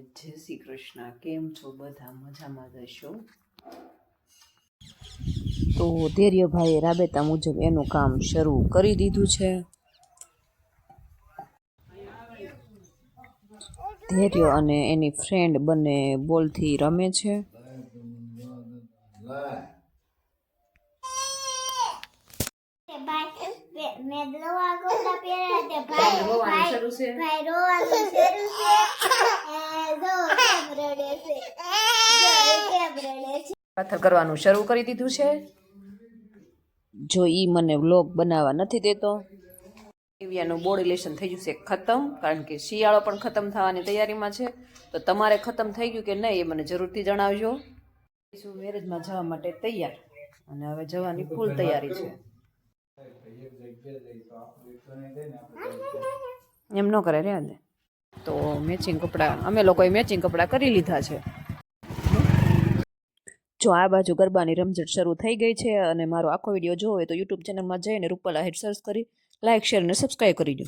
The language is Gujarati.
જય શ્રી કૃષ્ણ. કેમ છો બધા? મજામાં જશો? તો ધૈર્યભાઈએ રાબેતા મુજબ એનું કામ શરૂ કરી દીધું છે. ધૈર્ય અને એની ફ્રેન્ડ બંને બોલથી રમે છે. પાથર કરવાનું શરૂ કરી દીધું છે. જો ઈ મને વ્લોગ બનાવવા નથી દેતો. એવિયાનું બોડી લેશન થઈ ગયું છે ખતમ, કારણ કે શિયાળો પણ ખતમ થવાની તૈયારીમાં છે. તો તમારે ખતમ થઈ ગયું કે નહીં એ મને જરૂરથી જણાવજો. મેરેજમાં જવા માટે તૈયાર, અને હવે જવાની ફૂલ તૈયારી છે. એમ ન કરે રે ને. તો મેચિંગ કપડાં અમે લોકોએ મેચિંગ કપડાં કરી લીધા છે. જો આ બાજુ ગરબાની રમઝટ શરૂ થઈ ગઈ છે, અને મારો આખો વિડીયો જોવો હોય તો યુટ્યુબ ચેનલમાં જઈને રૂપલ આહિર સર્ચ કરી લાઇક, શેર અને સબસ્ક્રાઈબ કરી દો.